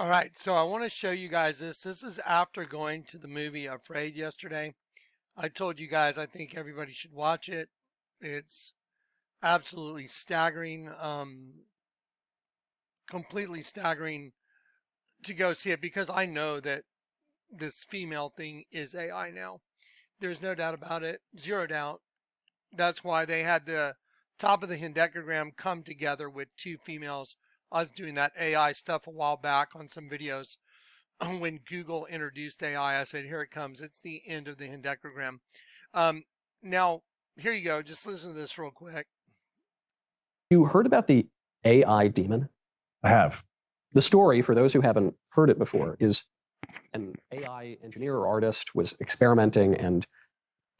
All right, so I want to show you guys this. This is after going to the movie Afraid yesterday. I told you guys I think everybody should watch it. It's absolutely staggering, completely staggering to go see it because I know that this female thing is AI now. There's no doubt about it, zero doubt. That's why they had the top of the hendecagram come together with two females. I was doing that AI stuff a while back on some videos. When Google introduced AI, I said, here it comes. It's the end of the hendecagram. Um, now, here you go. Just listen to this real quick. You heard about the AI demon? I have. The story, for those who haven't heard it before, is an AI engineer or artist was experimenting and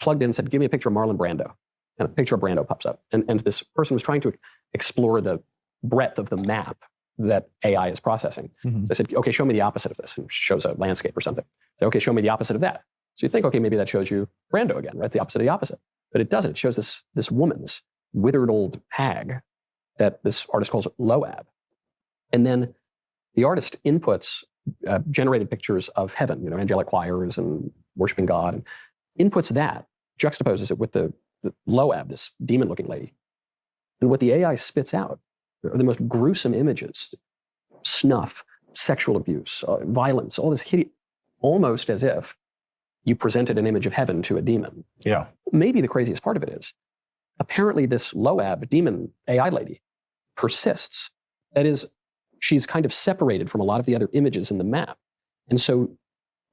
plugged in and said, give me a picture of Marlon Brando. And a picture of Brando pops up. And this person was trying to explore the breadth of the map that AI is processing. Mm-hmm. So I said, okay, show me the opposite of this. And it shows a landscape or something. So, okay, show me the opposite of that. So you think, okay, maybe that shows you Brando again, right? It's the opposite of the opposite. But it doesn't. It shows this woman, this withered old hag that this artist calls Loab. And then the artist inputs generated pictures of heaven, angelic choirs and worshiping God, and inputs that, juxtaposes it with the Loab, this demon-looking lady. And what the AI spits out are the most gruesome images: snuff, sexual abuse, violence, all this hideous, almost as if you presented an image of heaven to a demon. Yeah. Maybe the craziest part of it is, apparently this Loab demon AI lady persists. That is, she's kind of separated from a lot of the other images in the map. And so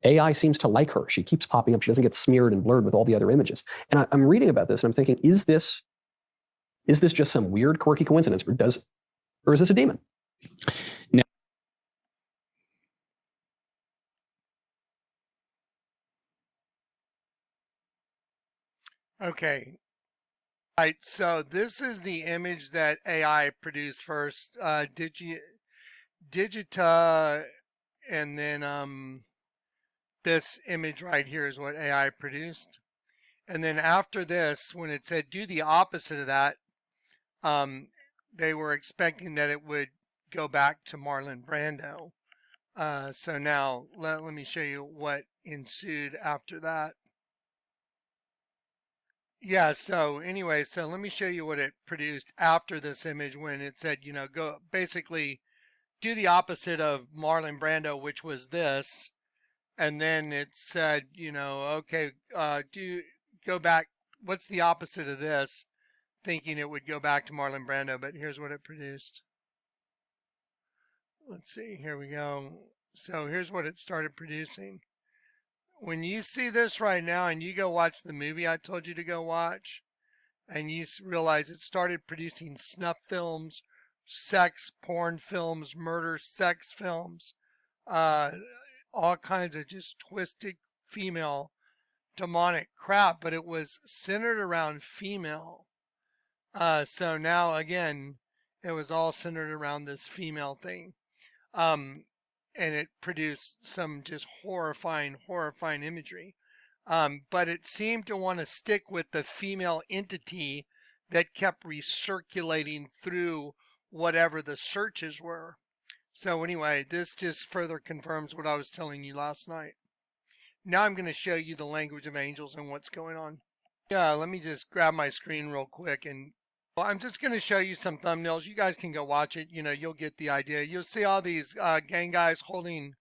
AI seems to like her. She keeps popping up. She doesn't get smeared and blurred with all the other images. And I'm reading about this and I'm thinking, is this just some weird, quirky coincidence, or is this a demon? No. Okay. All right, so this is the image that AI produced first. Digita, and then this image right here is what AI produced. And then after this, when it said do the opposite of that, they were expecting that it would go back to Marlon Brando. So now let me show you what ensued after that. Yeah, so anyway, so let me show you what it produced after this image when it said, go basically do the opposite of Marlon Brando, which was this. And then it said, okay, go back. What's the opposite of this? Thinking it would go back to Marlon Brando, but here's what it produced. Let's see, here we go. So here's what it started producing. When you see this right now and you go watch the movie I told you to go watch, and you realize it started producing snuff films, sex, porn films, murder, sex films, all kinds of just twisted female demonic crap, but it was centered around female. So now again, it was all centered around this female thing. And it produced some just horrifying imagery. But it seemed to want to stick with the female entity that kept recirculating through whatever the searches were. So anyway, this just further confirms what I was telling you last night. Now I'm going to show you the language of angels and what's going on. Yeah, let me just grab my screen real quick, and I'm just going to show you some thumbnails. You guys can go watch it. You'll get the idea. You'll see all these gang guys holding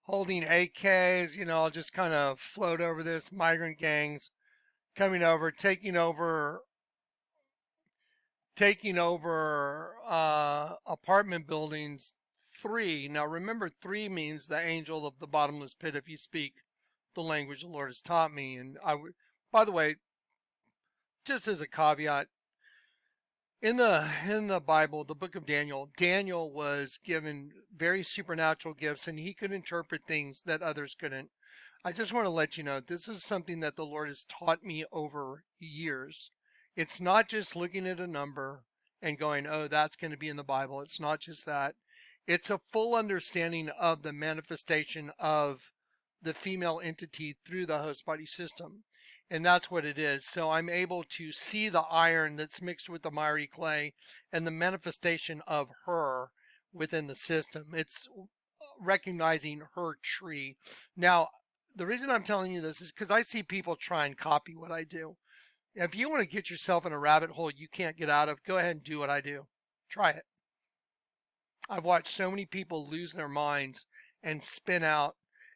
AKs. I'll just kind of float over this. Migrant gangs coming over, taking over apartment buildings. 3. Now remember, 3 means the angel of the bottomless pit if you speak the language the Lord has taught me. And by the way, just as a caveat, in the Bible, the book of Daniel, Daniel was given very supernatural gifts and he could interpret things that others couldn't. I just want to let you know, this is something that the Lord has taught me over years. It's not just looking at a number and going, oh, that's going to be in the Bible. It's not just that. It's a full understanding of the manifestation of the female entity through the host body system. And that's what it is. So I'm able to see the iron that's mixed with the miry clay and the manifestation of her within the system. It's recognizing her tree. Now, the reason I'm telling you this is because I see people try and copy what I do. If you want to get yourself in a rabbit hole you can't get out of, go ahead and do what I do. Try it. I've watched so many people lose their minds and spin out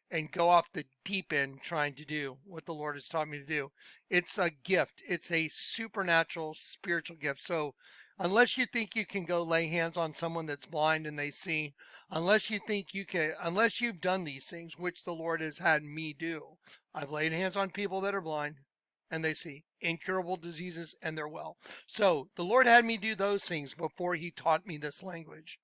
and go off the deep end trying to do what the Lord has taught me to do. It's a gift. It's a supernatural spiritual gift. So unless you think you can go lay hands on someone that's blind and they see, unless you think you can, unless you've done these things, which the Lord has had me do, I've laid hands on people that are blind and they see incurable diseases and they're well. So the Lord had me do those things before he taught me this language.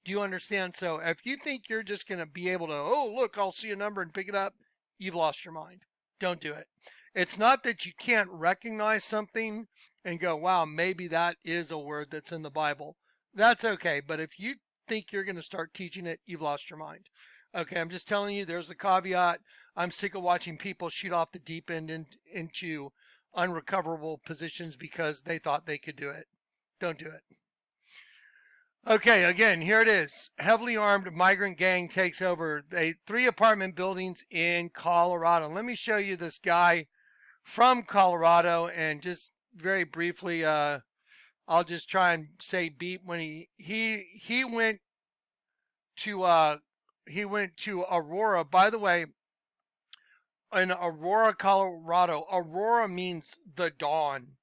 Do you understand? So if you think you're just going to be able to, oh, look, I'll see a number and pick it up, you've lost your mind. Don't do it. It's not that you can't recognize something and go, wow, maybe that is a word that's in the Bible. That's okay. But if you think you're going to start teaching it, you've lost your mind. Okay, I'm just telling you, there's a caveat. I'm sick of watching people shoot off the deep end into unrecoverable positions because they thought they could do it. Don't do it. Okay, again, here it is. Heavily armed migrant gang takes over 3 apartment buildings in Colorado. Let me show you this guy from Colorado, and just very briefly, I'll just try and say beep when he went to Aurora. By the way, in Aurora, Colorado, Aurora means the dawn.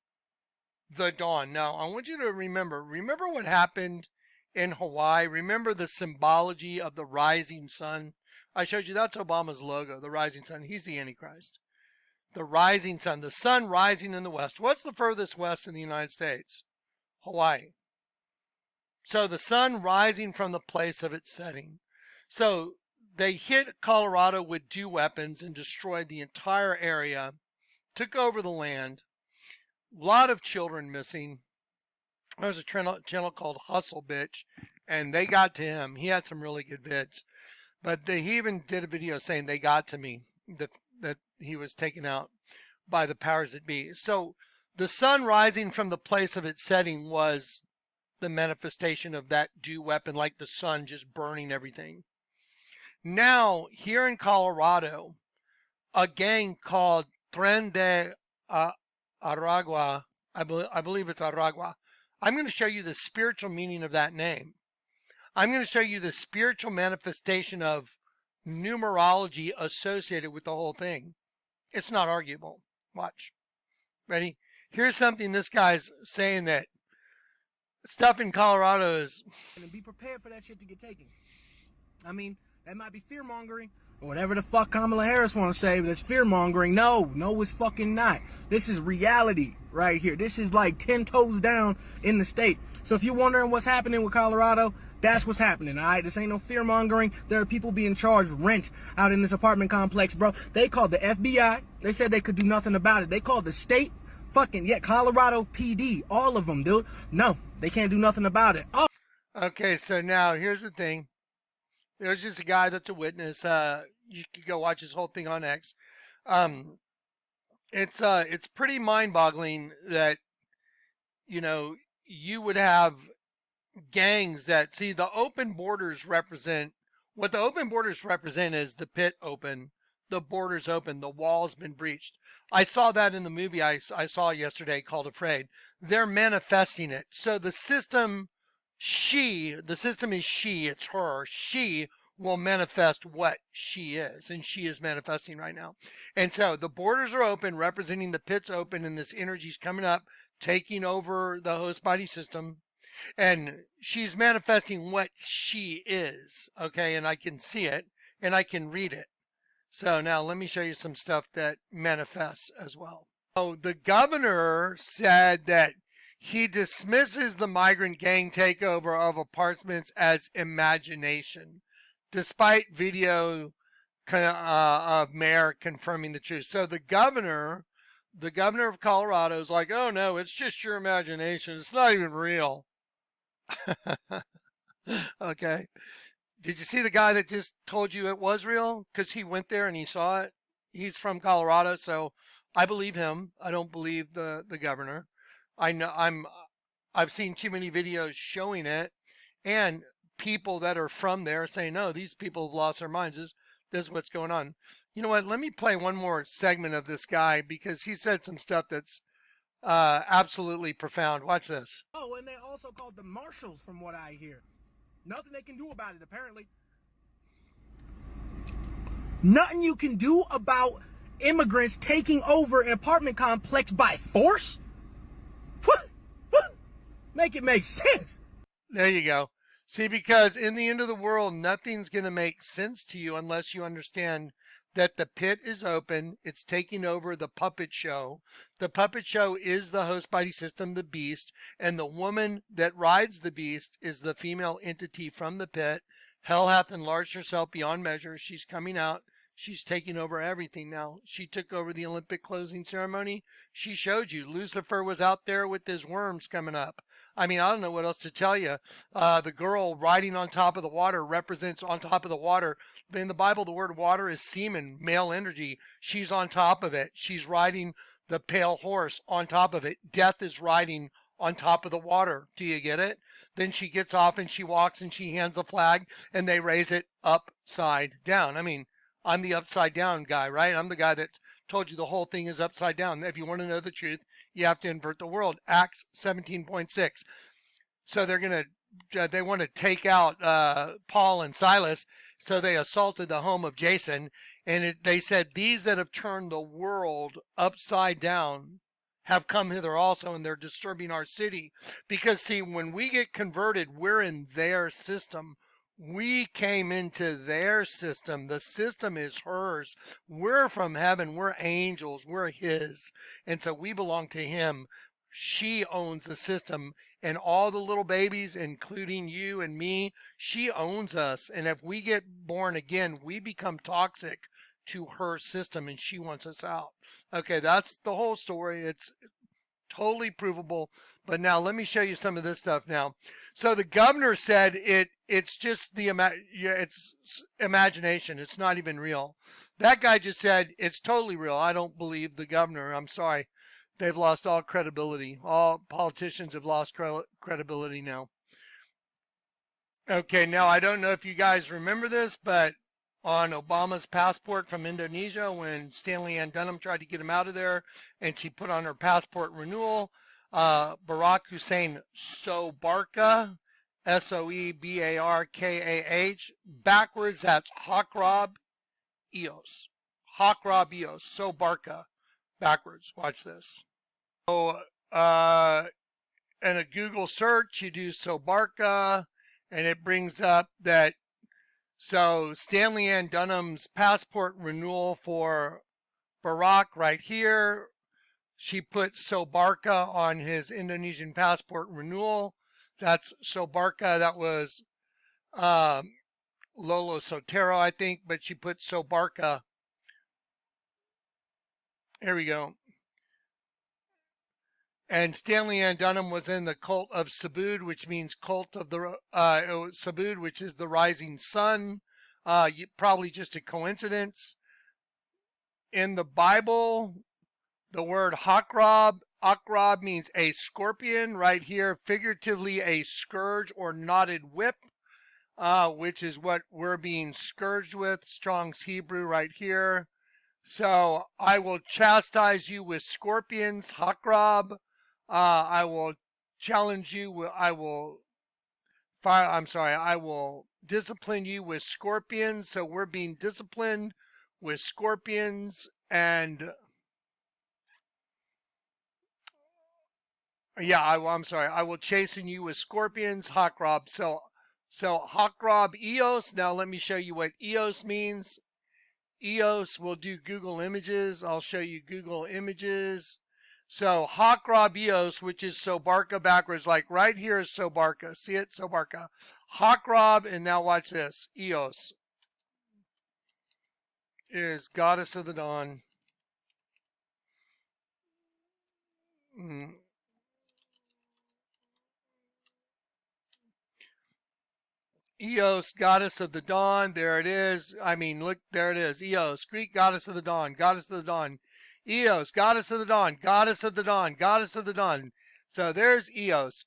The dawn. Now, I want you to remember what happened in Hawaii. Remember the symbology of the rising sun. I showed you that's Obama's logo, the rising sun. He's the Antichrist. The rising sun, the sun rising in the west. What's the furthest west in the United States? Hawaii. So the sun rising from the place of its setting. So they hit Colorado with 2 weapons and destroyed the entire area, took over the land. A lot of children missing. There's a channel called Hustle Bitch, and they got to him. He had some really good vids. But he even did a video saying they got to me, that he was taken out by the powers that be. So the sun rising from the place of its setting was the manifestation of that dew weapon, like the sun just burning everything. Now, here in Colorado, a gang called Tren de Auragua, I believe it's Auragua. I'm going to show you the spiritual meaning of that name. I'm going to show you the spiritual manifestation of numerology associated with the whole thing. It's not arguable. Watch. Ready? Here's something this guy's saying, that stuff in Colorado is... And be prepared for that shit to get taken. I mean, that might be fear-mongering, or whatever the fuck Kamala Harris want to say, but it's fear-mongering. No, it's fucking not. This is reality right here. This is like 10 toes down in the state. So if you're wondering what's happening with Colorado, that's what's happening, all right? This ain't no fear-mongering. There are people being charged rent out in this apartment complex, bro. They called the FBI. They said they could do nothing about it. They called the state. Fucking, yeah, Colorado PD. All of them, dude. No, they can't do nothing about it. Oh. Okay, so now here's the thing. There's just a guy that's a witness. You could go watch his whole thing on X. It's pretty mind-boggling that, you would have gangs that, see, the open borders represent, what the open borders represent is the pit open, the borders open, the wall's been breached. I saw that in the movie I saw yesterday called Afraid. They're manifesting it. So the system is she, it's her. She will manifest what she is, and she is manifesting right now. And so the borders are open, representing the pit's open, and this energy's coming up, taking over the host body system, and she's manifesting what she is, okay? And I can see it, and I can read it. So now let me show you some stuff that manifests as well. So the governor said that he dismisses the migrant gang takeover of apartments as imagination, despite video of mayor confirming the truth. So the governor of Colorado is like, oh no, it's just your imagination. It's not even real. Okay. Did you see the guy that just told you it was real? Because he went there and he saw it. He's from Colorado, so I believe him. I don't believe the governor. I've seen too many videos showing it. And people that are from there saying, no, these people have lost their minds. This is what's going on. You know what? Let me play one more segment of this guy because he said some stuff that's absolutely profound. Watch this. Oh, and they also called the marshals, from what I hear. Nothing they can do about it, apparently. Nothing you can do about immigrants taking over an apartment complex by force? What? Make it make sense. There you go. See, because in the end of the world, nothing's going to make sense to you unless you understand that the pit is open. It's taking over the puppet show. The puppet show is the host body system, the beast, and the woman that rides the beast is the female entity from the pit. Hell hath enlarged herself beyond measure. She's coming out. She's taking over everything now. She took over the Olympic closing ceremony. She showed you. Lucifer was out there with his worms coming up. I mean, I don't know what else to tell you. The girl riding on top of the water represents on top of the water. In the Bible, the word water is semen, male energy. She's on top of it. She's riding the pale horse on top of it. Death is riding on top of the water. Do you get it? Then she gets off and she walks and she hands a flag and they raise it upside down. I mean, I'm the upside down guy, right? I'm the guy that told you the whole thing is upside down. If you want to know the truth, you have to invert the world. Acts 17.6. So they want to take out Paul and Silas. So they assaulted the home of Jason. And they said, these that have turned the world upside down have come hither also, and they're disturbing our city. Because see, when we get converted, we're in their system. We came into their system. The system is hers. We're from heaven. We're angels. We're his. And so we belong to him. She owns the system. And all the little babies, including you and me, she owns us. And if we get born again, we become toxic to her system and she wants us out. Okay, that's the whole story. It's totally provable. But now let me show you some of this stuff now. So the governor said it's just it's imagination. It's not even real. That guy just said it's totally real. I don't believe the governor. I'm sorry. They've lost all credibility. All politicians have lost credibility now. Okay, now I don't know if you guys remember this, but on Obama's passport from Indonesia, when Stanley Ann Dunham tried to get him out of there and she put on her passport renewal, Barack Hussein Soebarkah, Soebarkah, backwards, that's Hakrab Eos. Hakrab Eos, Soebarkah, backwards. Watch this. So, in a Google search, you do Soebarkah, and it brings up that, so Stanley Ann Dunham's passport renewal for Barack right here, she put Soebarkah on his Indonesian passport renewal. That's Soebarkah. That was Lolo Sotero, I think, but she put Soebarkah. Here we go. And Stanley Ann Dunham was in the cult of Subud, which means cult of the Subud, which is the rising sun. Probably just a coincidence. In the Bible, the word Akrab means a scorpion. Right here, figuratively a scourge or knotted whip, which is what we're being scourged with. Strong's Hebrew right here. So I will chastise you with scorpions, Hakrab. I will challenge you. I will discipline you with scorpions. So we're being disciplined with scorpions, and I will chasten you with scorpions, Hakrab. So Hakrab Eos. Now let me show you what Eos means. Eos, we'll do Google Images. I'll show you Google Images. So Hakrab Eos, which is Soebarkah backwards, like right here is Soebarkah. See it? Soebarkah. Hakrab, and now watch this. Eos is goddess of the dawn. Eos, goddess of the dawn. There it is. I mean, look, there it is. Eos, Greek goddess of the dawn, goddess of the dawn. Eos, goddess of the dawn, goddess of the dawn, goddess of the dawn. So there's Eos,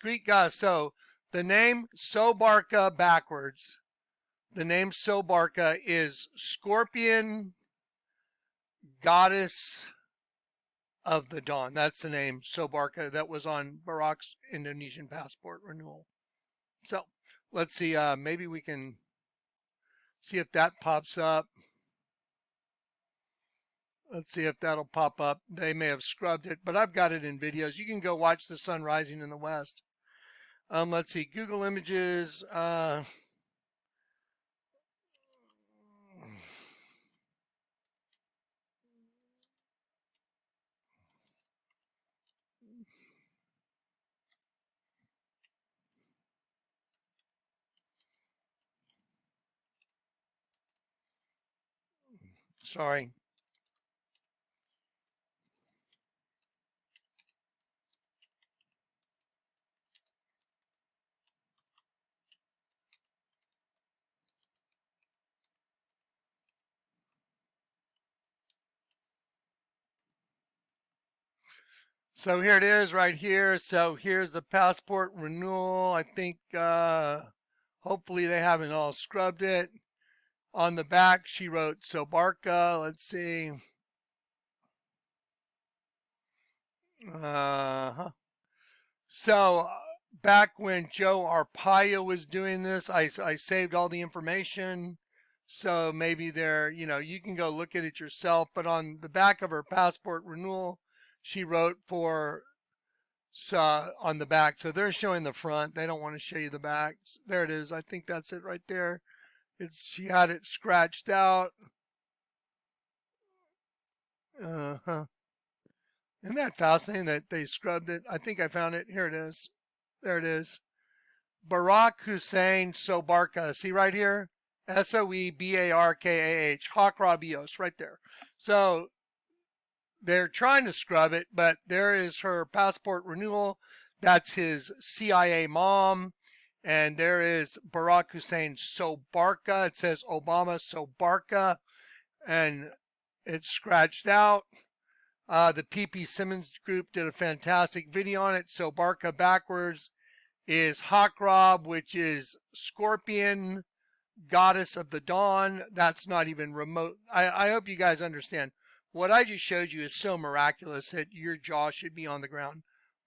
Greek goddess. So The name Sobarka backwards. The name Sobarka is Scorpion, Goddess of the Dawn. That's the name Sobarka that was on Barack's Indonesian passport renewal. So let's see. Maybe we can see if that pops up. Let's see if that'll pop up. They may have scrubbed it, but I've got it in videos. You can go watch the sun rising in the west. Let's see. Google Images. Sorry. So here it is right here. So here's the passport renewal. I think hopefully they haven't all scrubbed it. On the back, she wrote Sobarka. Let's see. So back when Joe Arpaio was doing this, I saved all the information. So maybe there, you can go look at it yourself. But on the back of her passport renewal, she wrote for on the back. So they're showing the front. They don't want to show you the back. There it is. I think that's it right there. She had it scratched out. Isn't that fascinating that they scrubbed it? I think I found it. Here it is. There it is. Barack Hussein Sobarka. See right here? Soebarkah. Hakrabios right there. So they're trying to scrub it, but there is her passport renewal. That's his CIA mom. And there is Barack Hussein Sobarka. It says Obama Sobarka. And it's scratched out. The PP Simmons group did a fantastic video on it. Sobarka backwards is Hakrab, which is Scorpion, Goddess of the Dawn. That's not even remote. I hope you guys understand. What I just showed you is so miraculous that your jaw should be on the ground.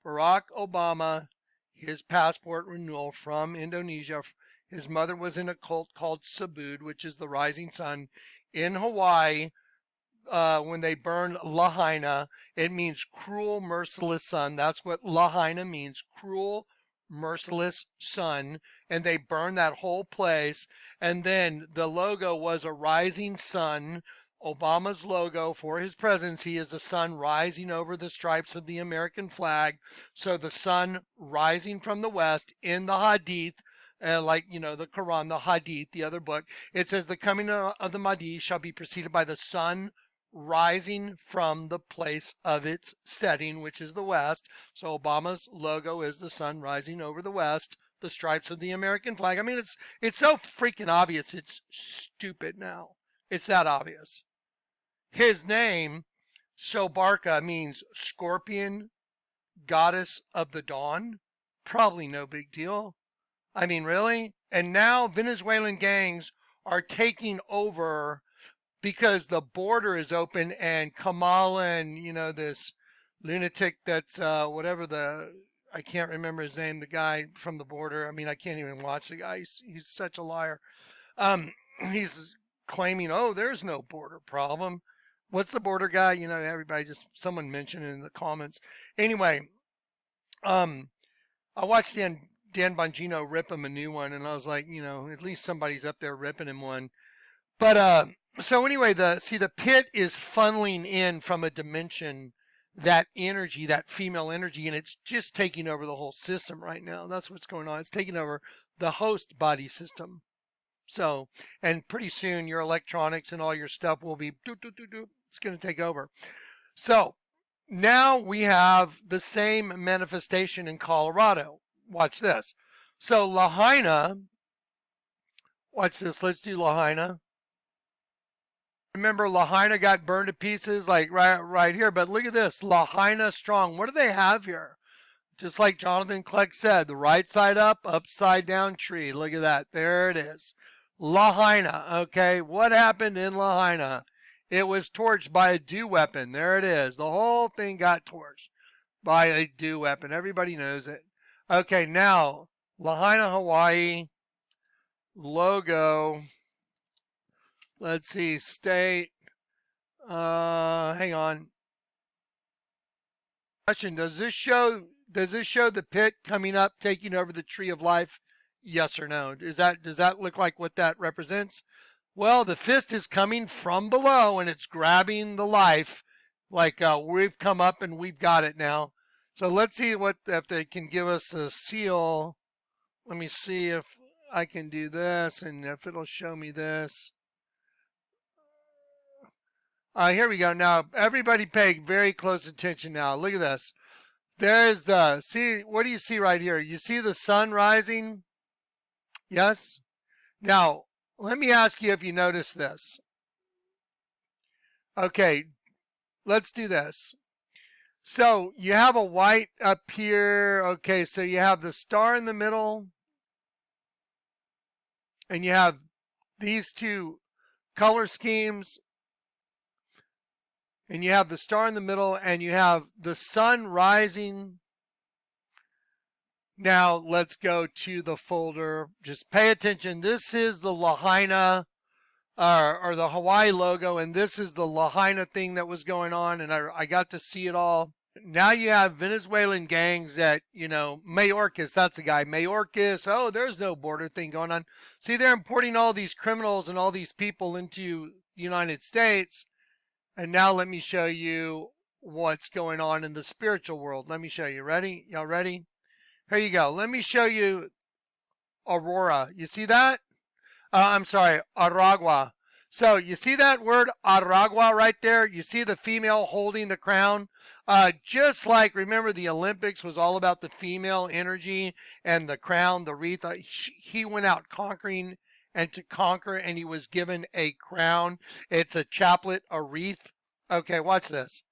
Barack Obama, his passport renewal from Indonesia. His mother was in a cult called Subud, which is the rising sun in Hawaii. When they burned Lahaina, it means cruel, merciless sun. That's what Lahaina means, cruel, merciless sun. And they burned that whole place. And then the logo was a rising sun. Obama's logo for his presidency is the sun rising over the stripes of the American flag. So the sun rising from the west in the Hadith, like, the Quran, the Hadith, the other book, it says the coming of the Mahdi shall be preceded by the sun rising from the place of its setting, which is the west. So Obama's logo is the sun rising over the west, the stripes of the American flag. I mean, it's so freaking obvious. It's stupid now. It's that obvious. His name, Sobarka, means Scorpion, Goddess of the Dawn. Probably no big deal. I mean, really? And now Venezuelan gangs are taking over because the border is open, and Kamala and, this lunatic that's I can't remember his name, the guy from the border. I mean, I can't even watch the guy. He's such a liar. He's claiming, oh, there's no border problem. What's the border guy? Everybody someone mentioned in the comments. Anyway, I watched Dan Bongino rip him a new one, and I was like, at least somebody's up there ripping him one. But, so anyway, the pit is funneling in from a dimension, that energy, that female energy, and it's just taking over the whole system right now. That's what's going on. It's taking over the host body system. So, and pretty soon your electronics and all your stuff will be, it's going to take over. So now we have the same manifestation in Colorado. Watch this. So Lahaina, watch this. Let's do Lahaina. Remember, Lahaina got burned to pieces, like right here. But look at this, Lahaina strong. What do they have here? just like Jonathan Kleck said, the right side up, upside down tree. Look at that. There it is. Lahaina. Okay, what happened in Lahaina? It was torched by a dew weapon. There it is. The whole thing got torched by a dew weapon. Everybody knows it. Okay, now, Lahaina, Hawaii, logo. Let's see, state. Hang on. Question: does this show the pit coming up, taking over the tree of life? Yes or no? Does that look like what that represents? Well, the fist is coming from below and it's grabbing the life, like we've come up and we've got it now. So let's see if they can give us a seal. Let me see if I can do this and if it'll show me this. Here we go. Now, everybody pay very close attention now. Look at this. There's see, what do you see right here? You see the sun rising? Yes? Now, let me ask you if you notice this. Okay, let's do this. So, you have a white up here. Okay, so you have the star in the middle. And you have these two color schemes. And you have the star in the middle, and you have the sun rising. Now, let's go to the folder. Just pay attention. This is the Lahaina, or the Hawaii logo, and this is the Lahaina thing that was going on, and I got to see it all. Now you have Venezuelan gangs that, Mayorkas, that's the guy. Mayorkas, oh, there's no border thing going on. See, they're importing all these criminals and all these people into the United States. And now let me show you what's going on in the spiritual world. Let me show you. Ready? Y'all ready? Here you go. Let me show you Aurora. You see that? I'm sorry, Auragua. So you see that word Auragua right there? You see the female holding the crown? Just like, remember, the Olympics was all about the female energy and the crown, the wreath. He went out conquering and to conquer, and he was given a crown. It's a chaplet, a wreath. Okay, watch this.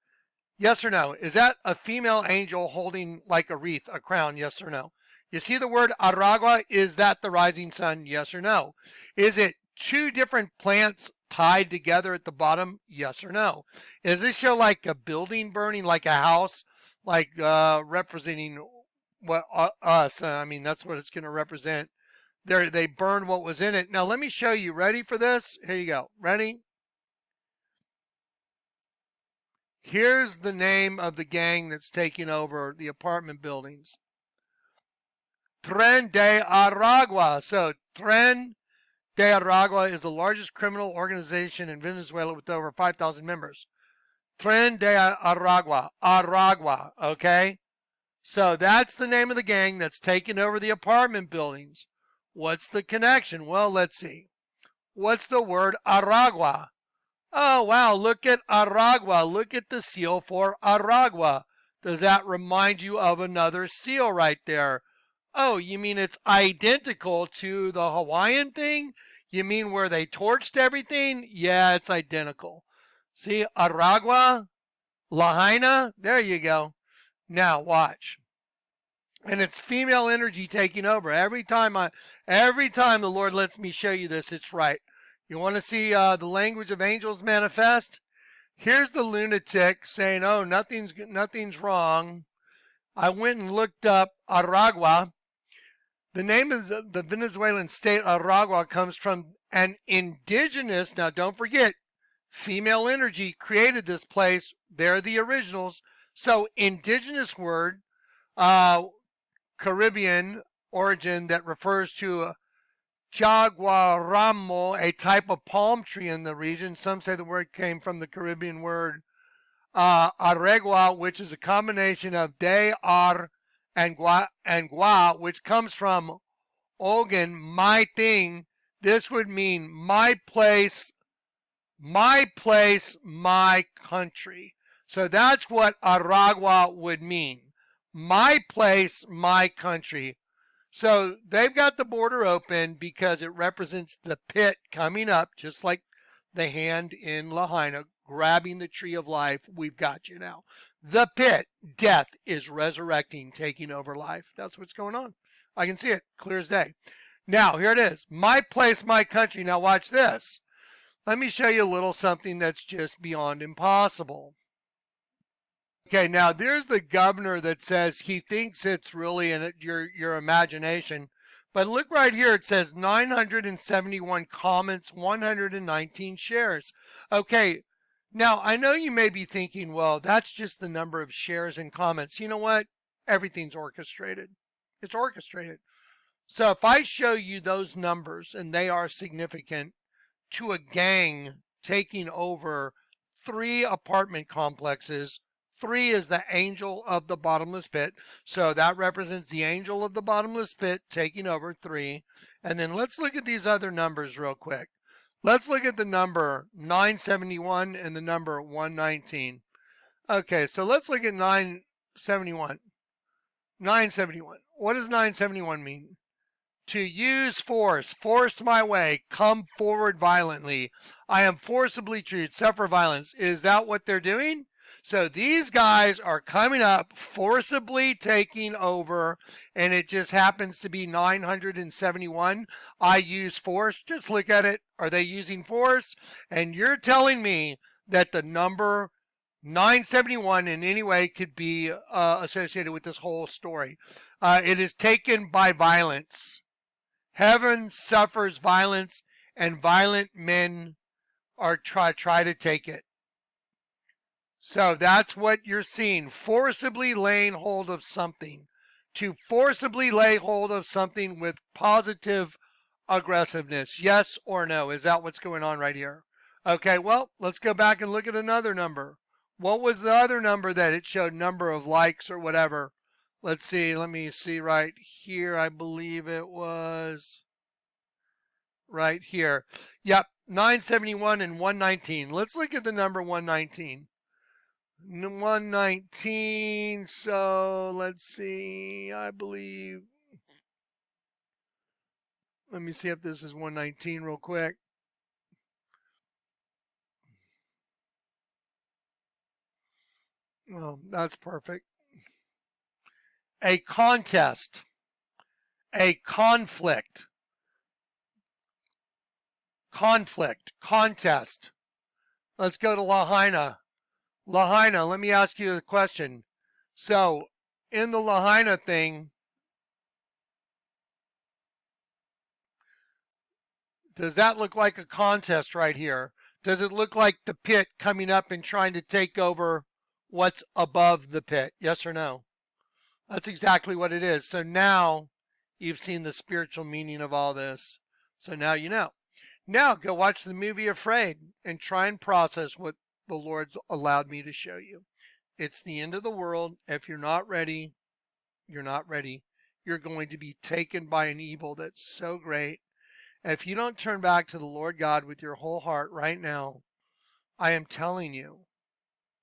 Yes or no? Is that a female angel holding like a wreath, a crown? Yes or no? You see the word Auragua? Is that the rising sun? Yes or no? Is it two different plants tied together at the bottom? Yes or no? Is this show like a building burning, like a house, like representing what us? I mean, that's what it's going to represent. They burned what was in it. Now, let me show you. Ready for this? Here you go. Ready? Here's the name of the gang that's taking over the apartment buildings. Tren de Auragua. So, Tren de Auragua is the largest criminal organization in Venezuela with over 5,000 members. Tren de Auragua. Auragua, okay? So, that's the name of the gang that's taking over the apartment buildings. What's the connection? Well, let's see. What's the word Auragua? Oh, wow, look at Auragua. Look at the seal for Auragua. Does that remind you of another seal right there? Oh, you mean it's identical to the Hawaiian thing? You mean where they torched everything? Yeah, it's identical. See, Auragua, Lahaina, there you go. Now, watch. And it's female energy taking over. Every time the Lord lets me show you this, it's right. You want to see the language of angels manifest? Here's the lunatic saying, "Oh, nothing's wrong." I went and looked up Auragua. The name of the Venezuelan state Auragua comes from an indigenous. Now, don't forget, female energy created this place. They're the originals. So, indigenous word. Caribbean origin that refers to a jaguaramo, a type of palm tree in the region. Some say the word came from the Caribbean word Auragua, which is a combination of de, ar, and gua, which comes from Ogan, my thing. This would mean my place, my country. So that's what Auragua would mean. My place, my country. So they've got the border open because it represents the pit coming up, just like the hand in Lahaina, grabbing the tree of life. We've got you now. The pit, death is resurrecting, taking over life. That's what's going on. I can see it clear as day. Now, here it is. My place, my country. Now watch this. Let me show you a little something that's just beyond impossible. Okay, now there's the governor that says he thinks it's really in your imagination. But look right here. It says 971 comments, 119 shares. Okay, now I know you may be thinking, well, that's just the number of shares and comments. You know what? Everything's orchestrated. It's orchestrated. So if I show you those numbers, and they are significant, to a gang taking over 3 apartment complexes. 3 is the angel of the bottomless pit. So that represents the angel of the bottomless pit taking over 3. And then let's look at these other numbers real quick. Let's look at the number 971 and the number 119. Okay, so let's look at 971. 971. What does 971 mean? To use force, force my way, come forward violently. I am forcibly treated, suffer violence. Is that what they're doing? So these guys are coming up, forcibly taking over, and it just happens to be 971. I use force. Just look at it. Are they using force? And you're telling me that the number 971 in any way could be associated with this whole story. It is taken by violence. Heaven suffers violence, and violent men are try to take it. So that's what you're seeing. Forcibly laying hold of something. To forcibly lay hold of something with positive aggressiveness. Yes or no? Is that what's going on right here? Okay, well, let's go back and look at another number. What was the other number that it showed number of likes or whatever? Let's see. Let me see right here. I believe it was right here. Yep, 971 and 119. Let's look at the number 119. 119. So let's see. I believe. Let me see if this is 119 real quick. Oh, that's perfect. A contest, a conflict, contest. Let's go to Lahaina. Lahaina, let me ask you a question. So, in the Lahaina thing, does that look like a contest right here? Does it look like the pit coming up and trying to take over what's above the pit? Yes or no? That's exactly what it is. So now you've seen the spiritual meaning of all this. So now you know. Now go watch the movie Afraid and try and process what the Lord's allowed me to show you. It's the end of the world. If you're not ready, you're not ready. You're going to be taken by an evil that's so great. And if you don't turn back to the Lord God with your whole heart right now, I am telling you,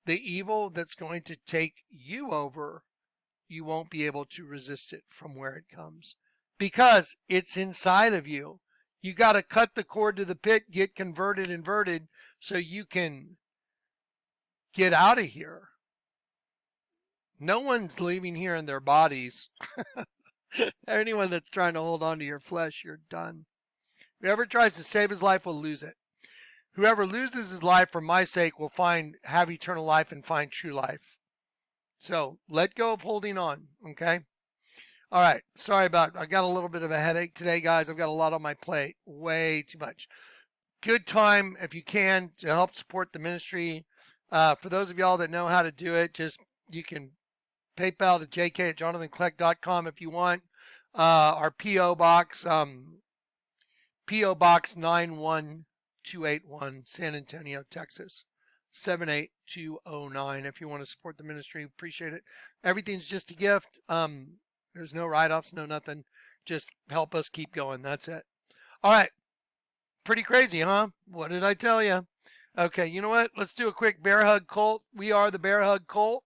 the evil that's going to take you over, you won't be able to resist it from where it comes because it's inside of you. You got to cut the cord to the pit, get converted, inverted, so you can get out of here. No one's leaving here in their bodies. Anyone that's trying to hold on to your flesh, you're done. Whoever tries to save his life will lose it. Whoever loses his life for my sake will have eternal life and find true life. So let go of holding on, okay? All right, I got a little bit of a headache today, guys. I've got a lot on my plate, way too much. Good time, if you can, to help support the ministry. For those of y'all that know how to do it, you can PayPal to jk@jonathancleck.com if you want. Our P.O. Box, P.O. Box 91281, San Antonio, Texas. 78209. If you want to support the ministry, appreciate it. Everything's just a gift. There's no write-offs, no nothing. Just help us keep going. That's it. All right. Pretty crazy, huh? What did I tell you? Okay, you know what? Let's do a quick bear hug cult. We are the bear hug cult.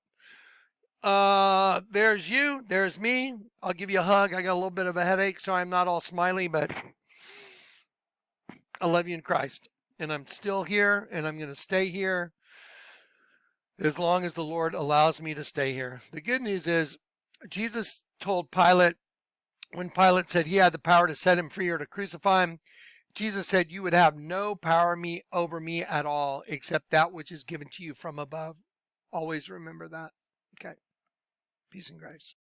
There's you. There's me. I'll give you a hug. I got a little bit of a headache, so I'm not all smiley, but I love you in Christ. and I'm still here, and I'm going to stay here as long as the Lord allows me to stay here. The good news is Jesus told Pilate, when Pilate said he had the power to set him free or to crucify him, Jesus said, you would have no power over me at all except that which is given to you from above. Always remember that. Okay. Peace and grace.